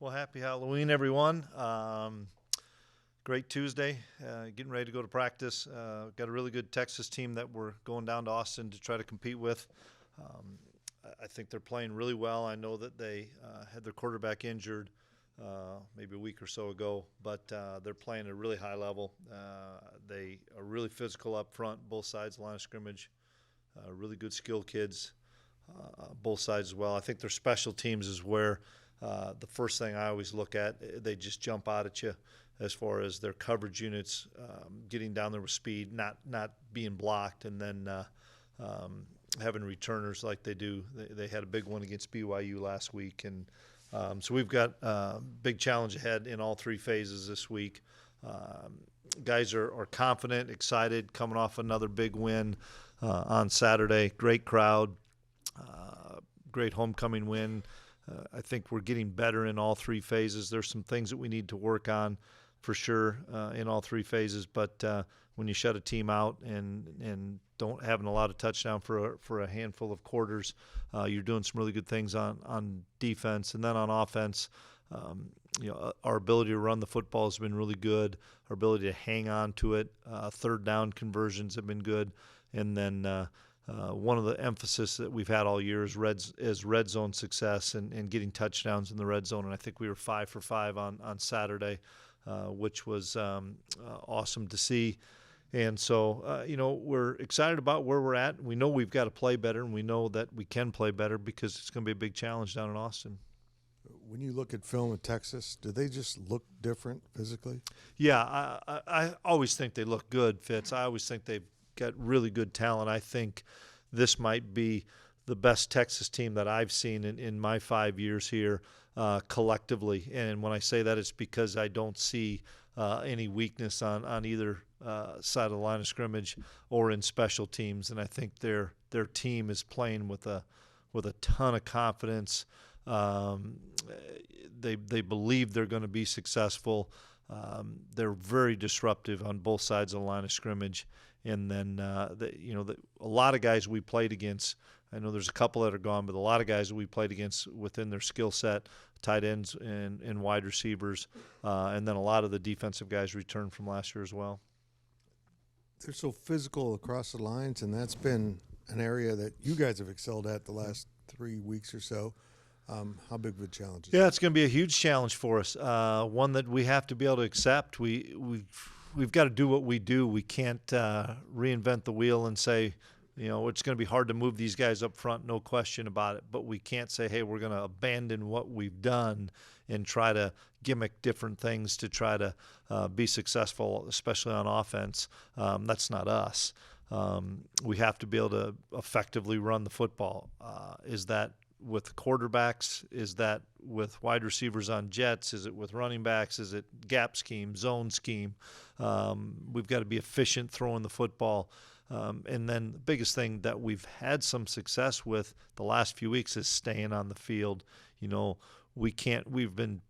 Well, happy Halloween, everyone. Great Tuesday. Getting ready to go to practice. Got a really good Texas team that we're going down to Austin to try to compete with. I think they're playing really well. I know that they had their quarterback injured maybe a week or so ago, but they're playing at a really high level. They are really physical up front, both sides of the line of scrimmage. Really good skilled kids, both sides as well. I think their special teams is where the first thing I always look at. They just jump out at you as far as their coverage units, getting down there with speed, not being blocked, and then having returners like they do. They had a big one against BYU last week, and so we've got a big challenge ahead in all three phases this week. Guys are confident, excited, coming off another big win on Saturday. Great crowd, great homecoming win. I think we're getting better in all three phases. There's some things that we need to work on for sure in all three phases, but when you shut a team out and don't having a lot of touchdown for a handful of quarters, you're doing some really good things on defense. And then on offense, our ability to run the football has been really good. Our ability to hang on to it, third down conversions have been good. And then one of the emphasis that we've had all year is red zone success and getting touchdowns in the red zone. And I think we were 5 for 5 on Saturday, which was awesome to see. And so, we're excited about where we're at. We know we've got to play better, and we know that we can play better because it's going to be a big challenge down in Austin. When you look at film in Texas, do they just look different physically? Yeah, I always think they look good, Fitz. I always think they've got really good talent. I think this might be the best Texas team that I've seen in my 5 years here collectively. And when I say that, it's because I don't see any weakness on either side of the line of scrimmage or in special teams. And I think their team is playing with a ton of confidence. They believe they're going to be successful. They're very disruptive on both sides of the line of scrimmage. And then, a lot of guys we played against, I know there's a couple that are gone, but a lot of guys that we played against within their skill set, tight ends and wide receivers, and then a lot of the defensive guys returned from last year as well. They're so physical across the lines, and that's been an area that you guys have excelled at the last 3 weeks or so. How big of a challenge is that? Yeah, it's going to be a huge challenge for us, one that we have to be able to accept. We've got to do what we do. We can't reinvent the wheel and say, it's going to be hard to move these guys up front, no question about it. But we can't say, hey, we're going to abandon what we've done and try to gimmick different things to try to be successful, especially on offense. That's not us. We have to be able to effectively run the football. Is that with quarterbacks? Is that with wide receivers on jets? Is it with running backs? Is it gap scheme, zone scheme? We've got to be efficient throwing the football. And then the biggest thing that we've had some success with the last few weeks is staying on the field. We've been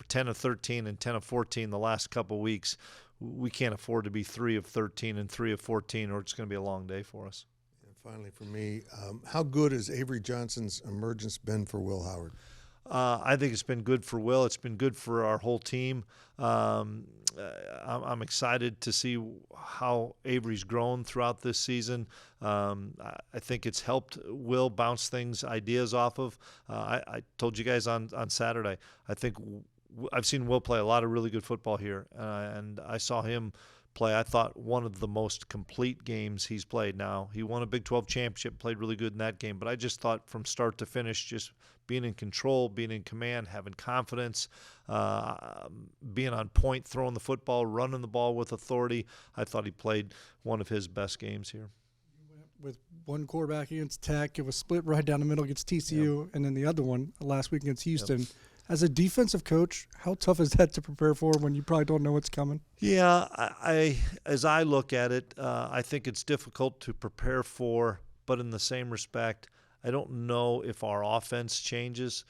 10 of 13 and 10 of 14 the last couple of weeks. We can't afford to be 3 of 13 and 3 of 14, or it's going to be a long day for us. Finally, for me, how good has Avery Johnson's emergence been for Will Howard? I think it's been good for Will. It's been good for our whole team. I'm excited to see how Avery's grown throughout this season. I think it's helped Will bounce ideas off of. I told you guys on Saturday, I think I've seen Will play a lot of really good football here, and I saw him play, I thought, one of the most complete games he's played. Now, he won a Big 12 championship, played really good in that game, but I just thought from start to finish, just being in control, being in command, having confidence, being on point, throwing the football, running the ball with authority, I thought he played one of his best games here. With one quarterback against Tech, it was split right down the middle against TCU, and then the other one last week against Houston. Yep. As a defensive coach, how tough is that to prepare for when you probably don't know what's coming? Yeah, as I look at it, I think it's difficult to prepare for, but in the same respect, I don't know if our offense changes.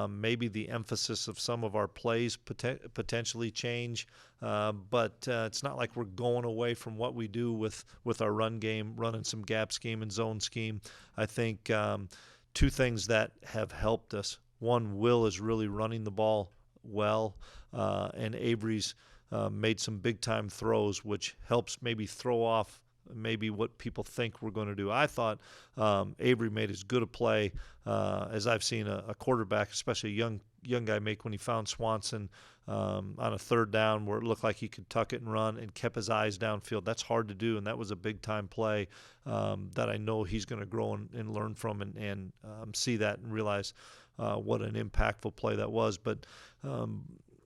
Maybe the emphasis of some of our plays potentially change, but it's not like we're going away from what we do with our run game, running some gap scheme and zone scheme. I think two things that have helped us. One, Will is really running the ball well, and Avery's made some big-time throws, which helps maybe throw off maybe what people think we're going to do. I thought Avery made as good a play as I've seen a quarterback, especially a young guy, make when he found Swanson on a third down where it looked like he could tuck it and run and kept his eyes downfield. That's hard to do, and that was a big-time play that I know he's going to grow and learn from and see that and realize what an impactful play that was. But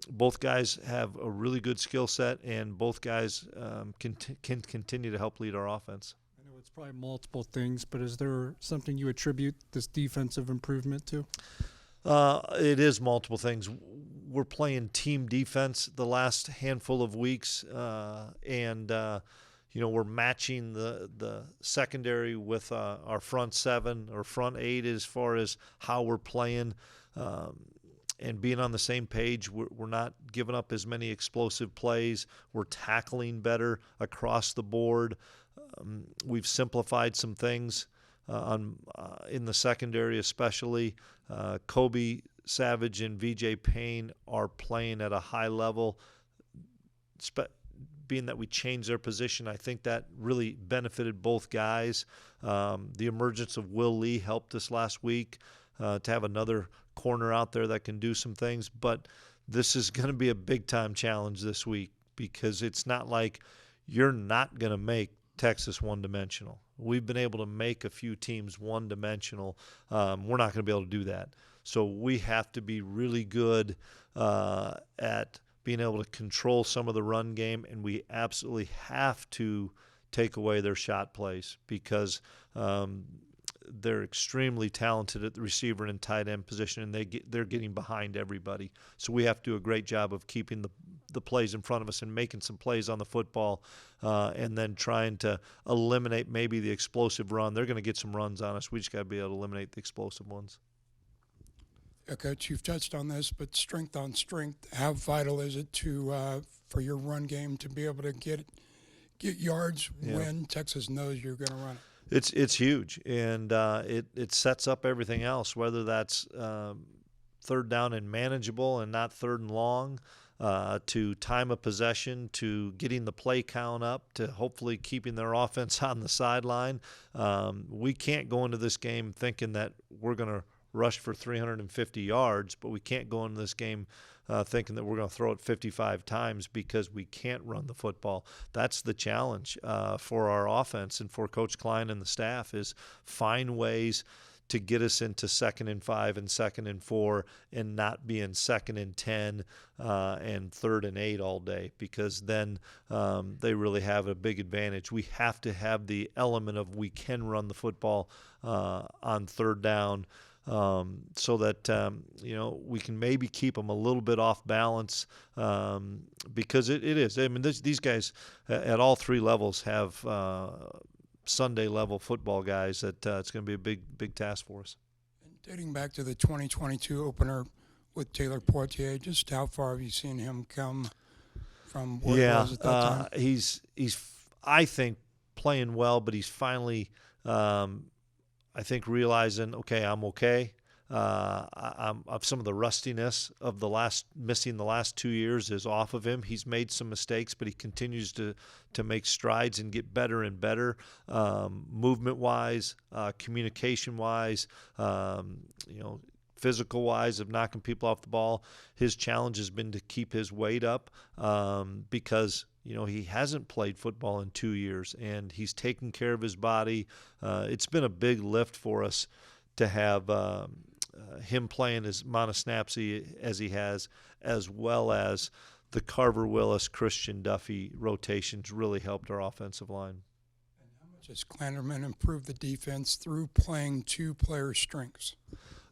both guys have a really good skill set, and both guys can continue to help lead our offense. I know it's probably multiple things, but is there something you attribute this defensive improvement to? It is multiple things. We're playing team defense the last handful of weeks, and we're matching the secondary with our front seven or front eight as far as how we're playing. And being on the same page, we're not giving up as many explosive plays. We're tackling better across the board. We've simplified some things in the secondary, especially. Kobe Savage and VJ Payne are playing at a high level. Being that we changed their position, I think that really benefited both guys. The emergence of Will Lee helped us last week to have another corner out there that can do some things. But this is going to be a big-time challenge this week because it's not like you're not going to make Texas one-dimensional. We've been able to make a few teams one-dimensional. We're not going to be able to do that. So we have to be really good at being able to control some of the run game, and we absolutely have to take away their shot plays because they're extremely talented at the receiver and tight end position, and they're getting behind everybody. So we have to do a great job of keeping the plays in front of us and making some plays on the football, and then trying to eliminate maybe the explosive run. They're going to get some runs on us. We just got to be able to eliminate the explosive ones. Yeah, Coach, you've touched on this, but strength on strength, how vital is it for your run game to be able to get yards when Texas knows you're going to run it? It's huge, and it sets up everything else, whether that's third down and manageable and not third and long, to time of possession, to getting the play count up, to hopefully keeping their offense on the sideline. We can't go into this game thinking that we're going to rush for 350 yards, but we can't go into this game thinking that we're going to throw it 55 times because we can't run the football. That's the challenge for our offense and for Coach Klein and the staff is find ways to get us into 2nd and 5 and 2nd and 4 and not be in 2nd and 10 and 3rd and 8 all day because then they really have a big advantage. We have to have the element of we can run the football on third down so that we can maybe keep them a little bit off balance because it is. I mean, these guys at all three levels have Sunday level football guys that it's going to be a big task for us. And dating back to the 2022 opener with Taylor Poitier, just how far have you seen him come from where he was at that time? He's I think playing well, but he's finally I think realizing, okay, I'm okay. I'm of some of the rustiness of missing the last 2 years is off of him. He's made some mistakes, but he continues to make strides and get better and better, movement-wise, communication-wise, physical-wise of knocking people off the ball. His challenge has been to keep his weight up because he hasn't played football in 2 years, and he's taken care of his body. It's been a big lift for us to have him playing as amount of snaps as he has, as well as the Carver Willis, Christian Duffy rotations really helped our offensive line. And how much has Klanderman improved the defense through playing two player strengths?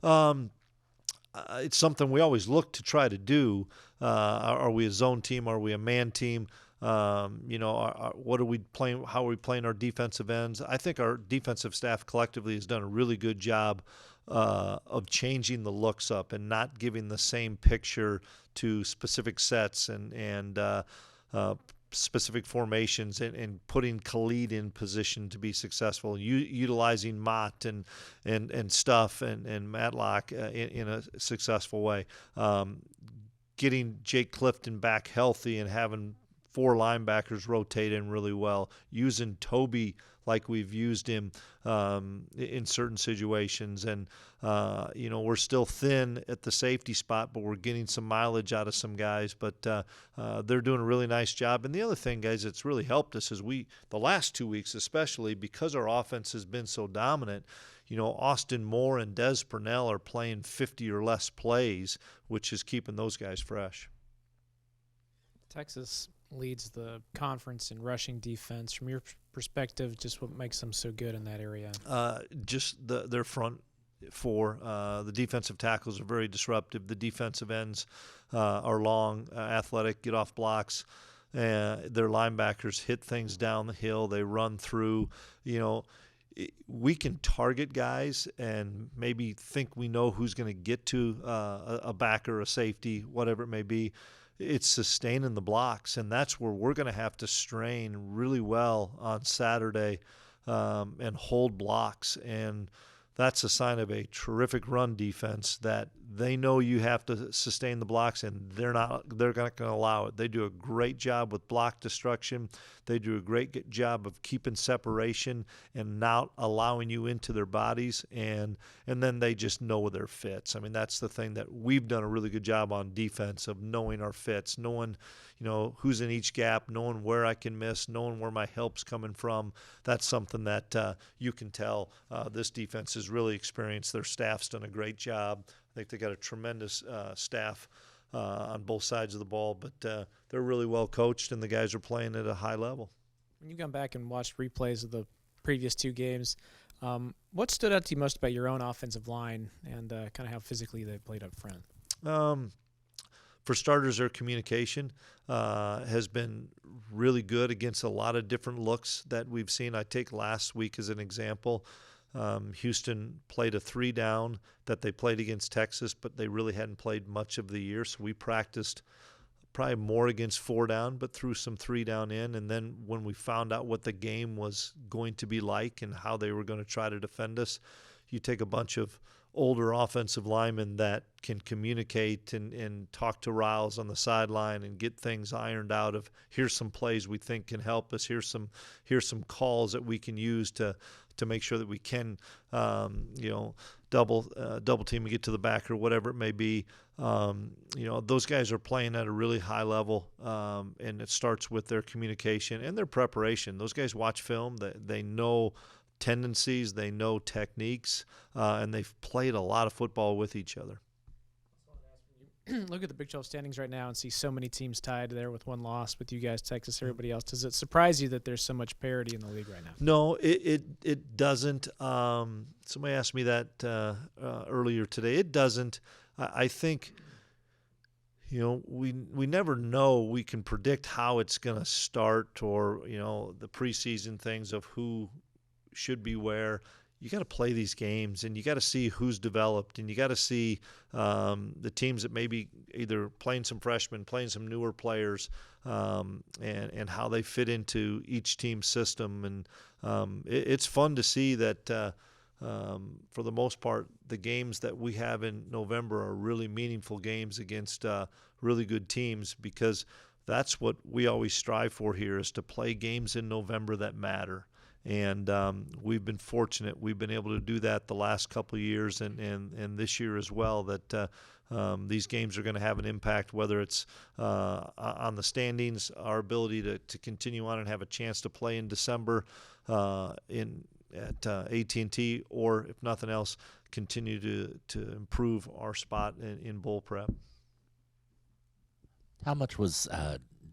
It's something we always look to try to do. Are we a zone team? Are we a man team? What are we playing? How are we playing our defensive ends? I think our defensive staff collectively has done a really good job of changing the looks up and not giving the same picture to specific sets and specific formations and putting Khalid in position to be successful, utilizing Mott and Stuff and Matlock in a successful way. getting Jake Clifton back healthy and having 4 linebackers rotate in really well, using Toby like we've used him in certain situations. And, we're still thin at the safety spot, but we're getting some mileage out of some guys. But they're doing a really nice job. And the other thing, guys, that's really helped us is the last 2 weeks especially, because our offense has been so dominant, Austin Moore and Des Purnell are playing 50 or less plays, which is keeping those guys fresh. Texas leads the conference in rushing defense. From your perspective, just what makes them so good in that area? Just their front four. The defensive tackles are very disruptive. The defensive ends are long, athletic, get off blocks. Their linebackers hit things down the hill. They run through. We can target guys and maybe think we know who's going to get to a backer, a safety, whatever it may be. It's sustaining the blocks, and that's where we're going to have to strain really well on Saturday and hold blocks. And that's a sign of a terrific run defense that they know you have to sustain the blocks, and they're not going to allow it. They do a great job with block destruction. They do a great job of keeping separation and not allowing you into their bodies, and then they just know their fits. I mean, that's the thing that we've done a really good job on defense, of knowing our fits, knowing who's in each gap, knowing where I can miss, knowing where my help's coming from. That's something that you can tell this defense is really experienced. Their staff's done a great job. I think they got a tremendous staff on both sides of the ball, but they're really well coached, and the guys are playing at a high level. When you come back and watch replays of the previous 2 games, what stood out to you most about your own offensive line and kind of how physically they played up front? For starters, their communication has been really good against a lot of different looks that we've seen. I take last week as an example. Houston played a 3-down that they played against Texas, but they really hadn't played much of the year. So we practiced probably more against 4-down, but threw some 3-down in. And then when we found out what the game was going to be like and how they were going to try to defend us, you take a bunch of older offensive linemen that can communicate and talk to Riles on the sideline and get things ironed out of, here's some plays we think can help us, here's some calls that we can use to make sure that we can double team and get to the back or whatever it may be. Those guys are playing at a really high level, and it starts with their communication and their preparation. Those guys watch film, they know tendencies, they know techniques, and they've played a lot of football with each other. Look at the Big 12 standings right now and see so many teams tied there with 1 loss, with you guys, Texas, everybody else. Does it surprise you that there's so much parity in the league right now? No, it doesn't. Somebody asked me that earlier today. It doesn't. I think we never know. We can predict how it's going to start, or the preseason things of who should be where. You got to play these games, and you got to see who's developed, and you got to see the teams that maybe either playing some freshmen, playing some newer players, and how they fit into each team's system. And it's fun to see that for the most part, the games that we have in November are really meaningful games against really good teams, because that's what we always strive for here, is to play games in November that matter. And we've been fortunate. We've been able to do that the last couple of years and this year as well, that these games are going to have an impact, whether it's on the standings, our ability to continue on and have a chance to play in December at AT&T, or if nothing else, continue to improve our spot in bowl prep. How much was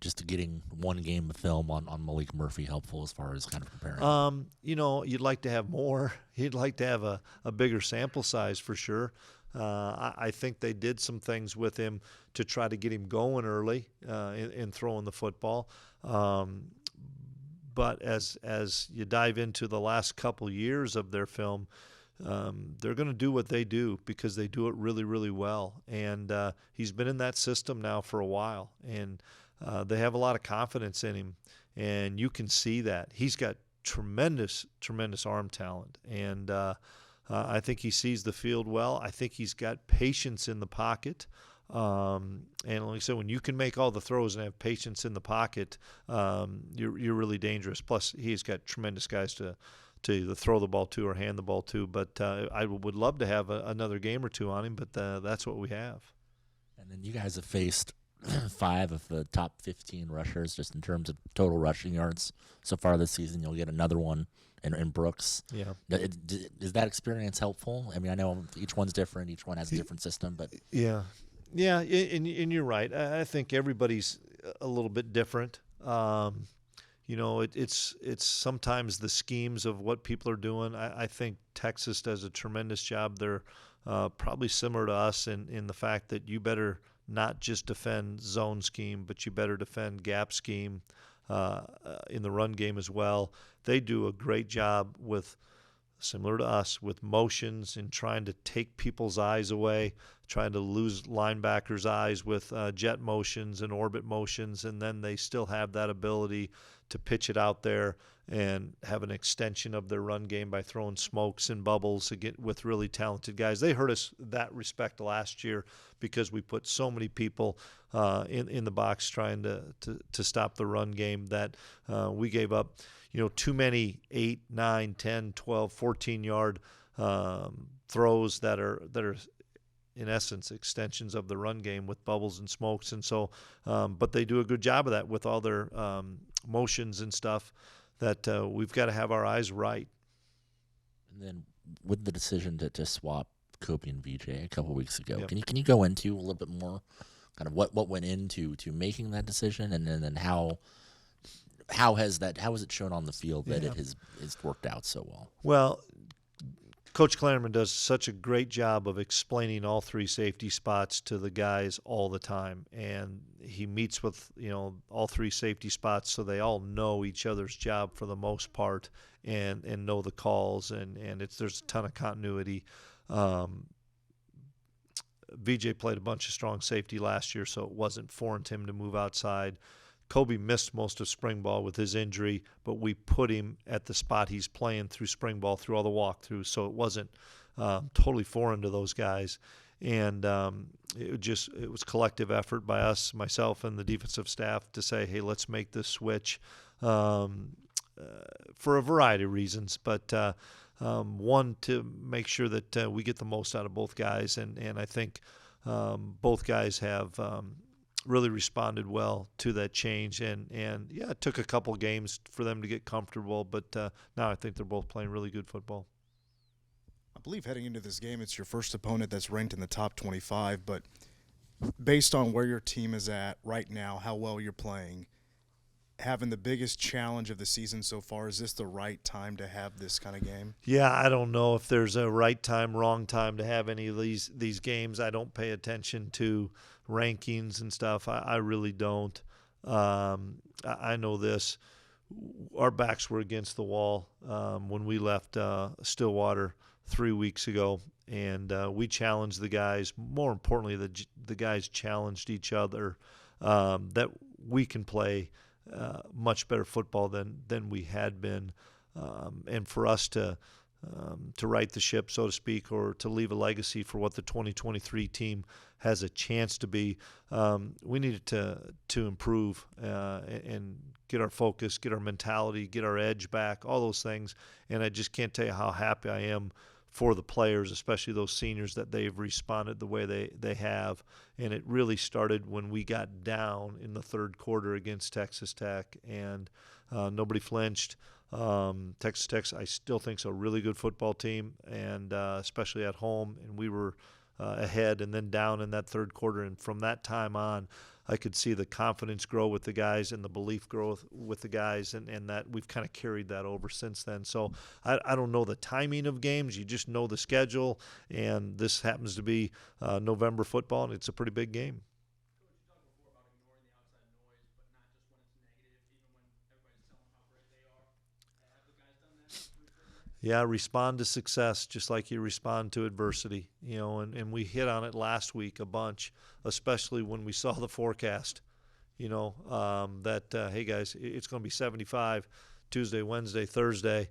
just getting 1 game of film on Malik Murphy helpful as far as kind of comparing? You'd like to have more. You'd like to have a bigger sample size for sure. I think they did some things with him to try to get him going early in throwing the football. But as you dive into the last couple years of their film, they're going to do what they do because they do it really, really well. And he's been in that system now for a while, and they have a lot of confidence in him, and you can see that. He's got tremendous, tremendous arm talent, and I think he sees the field well. I think he's got patience in the pocket, and like I said, when you can make all the throws and have patience in the pocket, you're really dangerous. Plus, he's got tremendous guys to either throw the ball to or hand the ball to. But I would love to have another game or two on him, but that's what we have. And then you guys have faced 5 of the top 15 rushers just in terms of total rushing yards so far this season. You'll get another one in Brooks. Yeah. Is that experience helpful? I mean, I know each one's different. Each one has a different system, but Yeah, and you're right. I think everybody's a little bit different. It's sometimes the schemes of what people are doing. I think Texas does a tremendous job. They're probably similar to us in the fact that you better not just defend zone scheme, but you better defend gap scheme in the run game as well. They do a great job with, similar to us, with motions and trying to take people's eyes away, trying to lose linebackers' eyes with jet motions and orbit motions, and then they still have that ability to pitch it out there and have an extension of their run game by throwing smokes and bubbles with really talented guys. They hurt us that respect last year because we put so many people in the box trying to stop the run game that we gave up too many 8, 9, 10, 12, 14-yard throws that are in essence extensions of the run game with bubbles and smokes. And so but they do a good job of that with all their motions and stuff that we've got to have our eyes right. And then with the decision to swap Kobe and VJ a couple weeks ago, Yep. can you go into a little bit more kind of what went into making that decision, and then how has it shown on the field that it has worked out so well? Well, Coach Klieman does such a great job of explaining all 3 safety spots to the guys all the time, and he meets with all 3 safety spots so they all know each other's job for the most part and know the calls, and there's a ton of continuity. VJ played a bunch of strong safety last year, so it wasn't foreign to him to move outside. Kobe missed most of spring ball with his injury, but we put him at the spot he's playing through spring ball, through all the walkthroughs, so it wasn't totally foreign to those guys. And it was collective effort by us, myself, and the defensive staff to say, hey, let's make this switch for a variety of reasons. But one, to make sure that we get the most out of both guys, and I think both guys have really responded well to that change. And yeah, it took a couple games for them to get comfortable, but now I think they're both playing really good football. I believe heading into this game, it's your first opponent that's ranked in the top 25, but based on where your team is at right now, how well you're playing, having the biggest challenge of the season so far, is this the right time to have this kind of game? Yeah, I don't know if there's a right time, wrong time to have any of these games. I don't pay attention to rankings and stuff. I really don't. I know this. Our backs were against the wall when we left Stillwater 3 weeks ago, and we challenged the guys. More importantly, the guys challenged each other that we can play much better football than we had been, and for us to right the ship, so to speak, or to leave a legacy for what the 2023 team has a chance to be, we needed to improve and get our focus, get our mentality, get our edge back, all those things. And I just can't tell you how happy I am for the players, especially those seniors, that they've responded the way they have. And it really started when we got down in the third quarter against Texas Tech, and nobody flinched. Texas Tech, I still think, is a really good football team, and especially at home. And we were ahead and then down in that third quarter. And from that time on, I could see the confidence grow with the guys and the belief grow with the guys, and that we've kind of carried that over since then. So I don't know the timing of games. You just know the schedule, and this happens to be November football, and it's a pretty big game. Yeah, respond to success just like you respond to adversity, and we hit on it last week a bunch, especially when we saw the forecast, that, hey, guys, it's going to be 75 Tuesday, Wednesday, Thursday,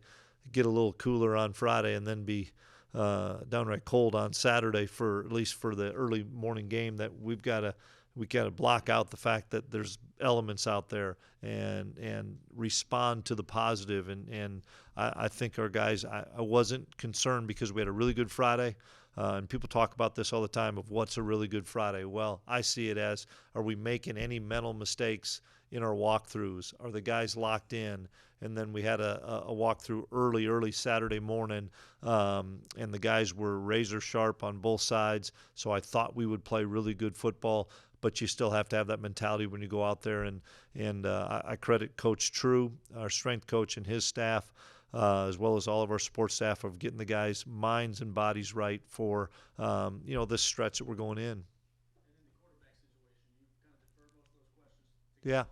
get a little cooler on Friday, and then be downright cold on Saturday, at least for the early morning game, that we've got to we got to block out the fact that there's elements out there and respond to the positive. And I think our guys, I wasn't concerned because we had a really good Friday. And people talk about this all the time of what's a really good Friday. Well, I see it as, are we making any mental mistakes in our walkthroughs? Are the guys locked in? And then we had a walkthrough early Saturday morning, and the guys were razor sharp on both sides. So I thought we would play really good football, but you still have to have that mentality when you go out there. And I credit Coach True, our strength coach, and his staff, as well as all of our support staff, of getting the guys' minds and bodies right for this stretch that we're going in. Yeah.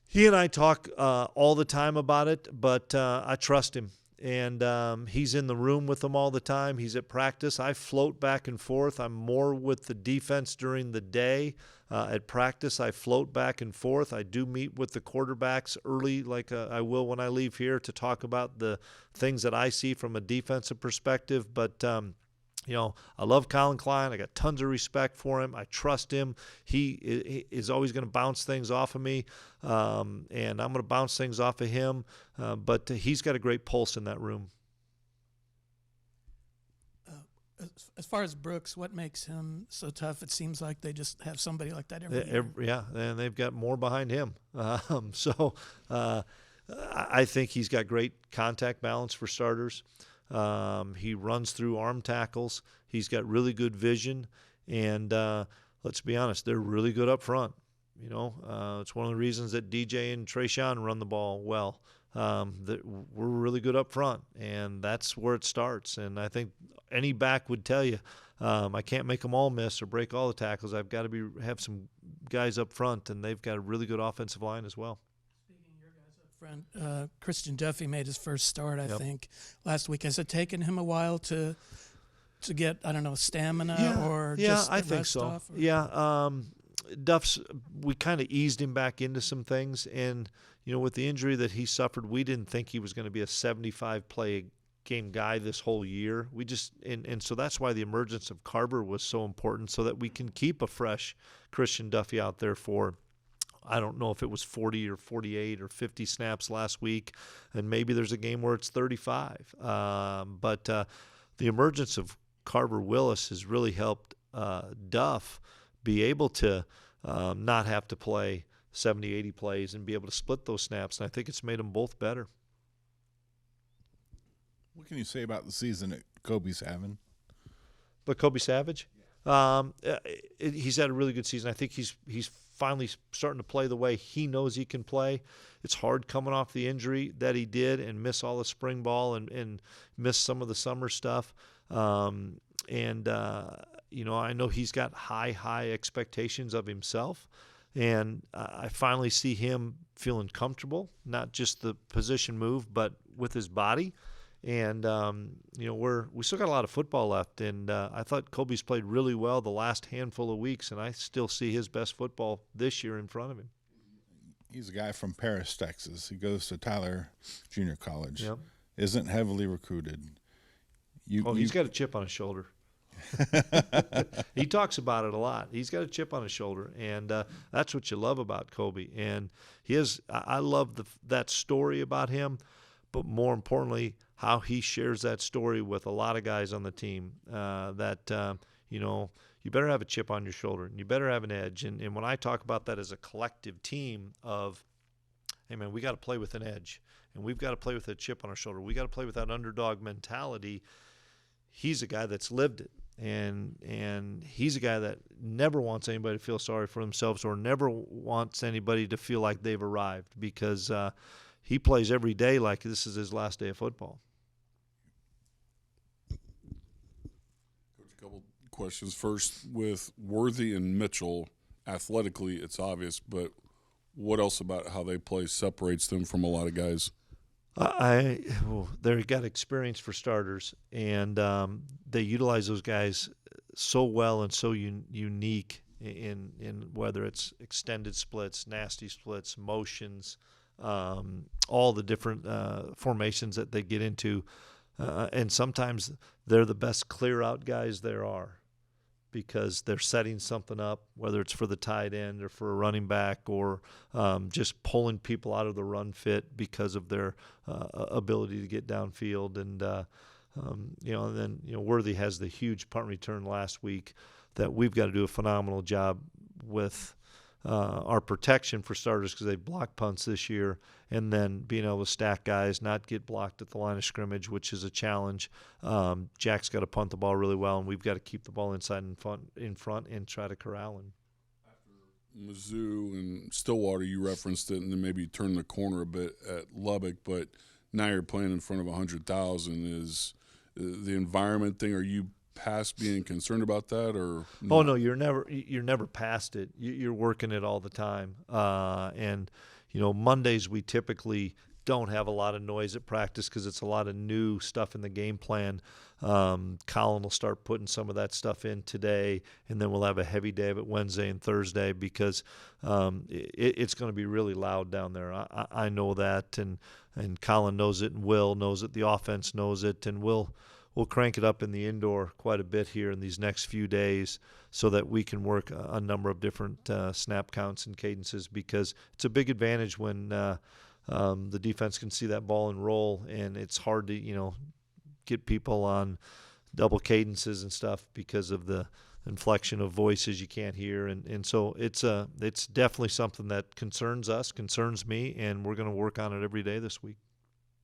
He and I talk all the time about it, but I trust him. And he's in the room with them all the time. He's at practice. I float back and forth. I'm more with the defense during the day. At practice, I float back and forth. I do meet with the quarterbacks early, like I will when I leave here, to talk about the things that I see from a defensive perspective. But I love Colin Klein. I got tons of respect for him. I trust him. He is always going to bounce things off of me, and I'm going to bounce things off of him. But he's got a great pulse in that room. As far as Brooks, what makes him so tough? It seems like they just have somebody like that every year. Yeah, and they've got more behind him. So I think he's got great contact balance for starters. He runs through arm tackles. He's got really good vision, and let's be honest, they're really good up front. It's one of the reasons that DJ and Trayshawn run the ball well. That we're really good up front, and that's where it starts. And I think any back would tell you, I can't make them all miss or break all the tackles. I've got to have some guys up front, and they've got a really good offensive line as well. Christian Duffy made his first start, I think, last week. Has it taken him a while to get, stamina or just I think so. off? Duff's, we kind of eased him back into some things, and with the injury that he suffered, we didn't think he was going to be a 75 play game guy this whole year. We just and so that's why the emergence of Carver was so important, so that we can keep a fresh Christian Duffy out there for, I don't know if it was 40 or 48 or 50 snaps last week, and maybe there's a game where it's 35. But the emergence of Carver Willis has really helped Duff be able to not have to play 70, 80 plays and be able to split those snaps, and I think it's made them both better. What can you say about the season that Kobe's having? But Kobe Savage, he's had a really good season. I think he's finally starting to play the way he knows he can play. It's hard coming off the injury that he did and miss all the spring ball and miss some of the summer stuff. I know he's got high expectations of himself. And I finally see him feeling comfortable, not just the position move, but with his body. And, we still got a lot of football left. And I thought Kobe's played really well the last handful of weeks, and I still see his best football this year in front of him. He's a guy from Paris, Texas. He goes to Tyler Junior College. Yep. Isn't heavily recruited. He's got a chip on his shoulder. He talks about it a lot. He's got a chip on his shoulder, and that's what you love about Kobe. And I love that story about him, but more importantly, how he shares that story with a lot of guys on the team. You better have a chip on your shoulder, and you better have an edge. And when I talk about that as a collective team of, hey man, we got to play with an edge, and we've got to play with a chip on our shoulder. We got to play with that underdog mentality. He's a guy that's lived it. And he's a guy that never wants anybody to feel sorry for themselves or never wants anybody to feel like they've arrived, because he plays every day like this is his last day of football. Coach, a couple questions. First, with Worthy and Mitchell, athletically it's obvious, but what else about how they play separates them from a lot of guys? They've got experience for starters, and they utilize those guys so well and so unique in whether it's extended splits, nasty splits, motions, all the different formations that they get into, and sometimes they're the best clear out guys there are. because they're setting something up, whether it's for the tight end or for a running back, or just pulling people out of the run fit because of their ability to get downfield. And and then Worthy has the huge punt return last week that we've got to do a phenomenal job with our protection for starters, because they block punts this year, and then being able to stack guys, not get blocked at the line of scrimmage, which is a challenge. Jack's got to punt the ball really well, and we've got to keep the ball inside and in front and try to corral him. Mizzou and Stillwater, you referenced it, and then maybe turn the corner a bit at Lubbock, but now you're playing in front of 100,000. Is the environment thing, are you past being concerned about that, or no? Oh no, you're never past it. You're working it all the time. And Mondays we typically don't have a lot of noise at practice because it's a lot of new stuff in the game plan. Colin will start putting some of that stuff in today, and then we'll have a heavy day of it Wednesday and Thursday, because it's going to be really loud down there. I know that, and Colin knows it, and Will knows it. The offense knows it, and we'll crank it up in the indoor quite a bit here in these next few days, so that we can work a number of different snap counts and cadences, because it's a big advantage when the defense can see that ball and roll, and it's hard to get people on double cadences and stuff because of the inflection of voices you can't hear, and so it's definitely something that concerns us, concerns me, and we're going to work on it every day this week.